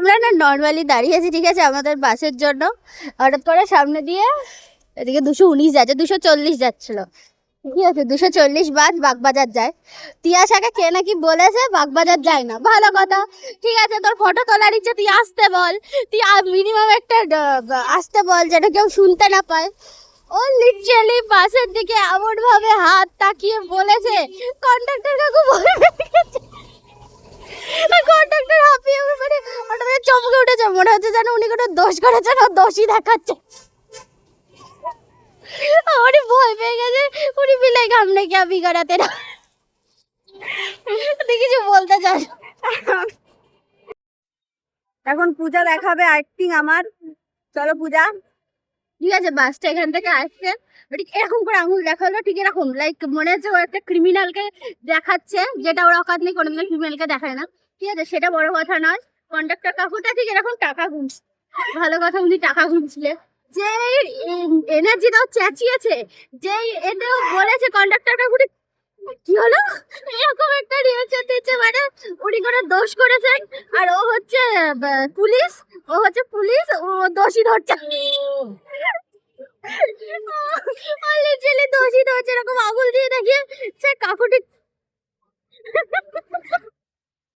আমরা না নর্মালি দাঁড়িয়ে আছি, ঠিক আছে, আমাদের বাসের জন্য। হঠাৎ করে সামনে দিয়ে এদিকে 219 যাচ্ছে, 240 যাচ্ছিল, ঠিক আছে, 240 বাস বাগবাজার যায়। তিয়াশাকে কে নাকি বলেছে বাগবাজার যায় না, ভালো কথা, ঠিক আছে, তোর ফটো তোলার ইচ্ছে, তুই আসতে বল, তুই মিনিমাম একটা আসতে বল যেটা কেউ শুনতে না পায়। ও লিটারালি বাসের দিকে এমন ভাবে হাত তাকিয়ে বলেছে, কন্ডাক্টর কাকু বলে কন্ডাক্টর হাঁপিয়ে মানে ওটা চমকে উঠেছে, মনে হচ্ছে যেন উনি কোনো দোষ করেছেন, ও দোষই দেখাচ্ছে। উনি ভয় পেয়ে গেছে, উনি বিলাই ঘামনে কে আমি করাতে না, তুই কিছু বলতে চাস? এখন পূজা দেখাবে অ্যাক্টিং আমার। চলো পূজা। ঠিক আছে, বাসটা এখান থেকে আসছে, ঠিক এরকম করে আঙুল দেখালো, ঠিক এরকম, লাইক মনে হচ্ছে ও একটা ক্রিমিনালকে দেখাচ্ছে, যেটা ওর অকাত নেই, কোনোদিন ক্রিমিনালকে দেখায় না, ঠিক আছে, সেটা বড় কথা নয়। কন্ডাক্টর কাকুটা ঠিক এরকম টাকা গুনছে, ভালো কথা, উনি টাকা গুনছিলেন, যে এনার্জি দাও চেঁচিয়েছে, যে এটাও বলেছে কন্ডাক্টর কাকুটি, কি হলো এরকম একটা রিয়াকশন দিচ্ছে, মানে উনি কোনো দোষ করেছেন, আর ও হচ্ছে পুলিশ, ও দোষী ধরছে, লিটারালি দোষী ধরছে, এরকম আঙুল দিয়ে দেখিয়ে সে কাকুটি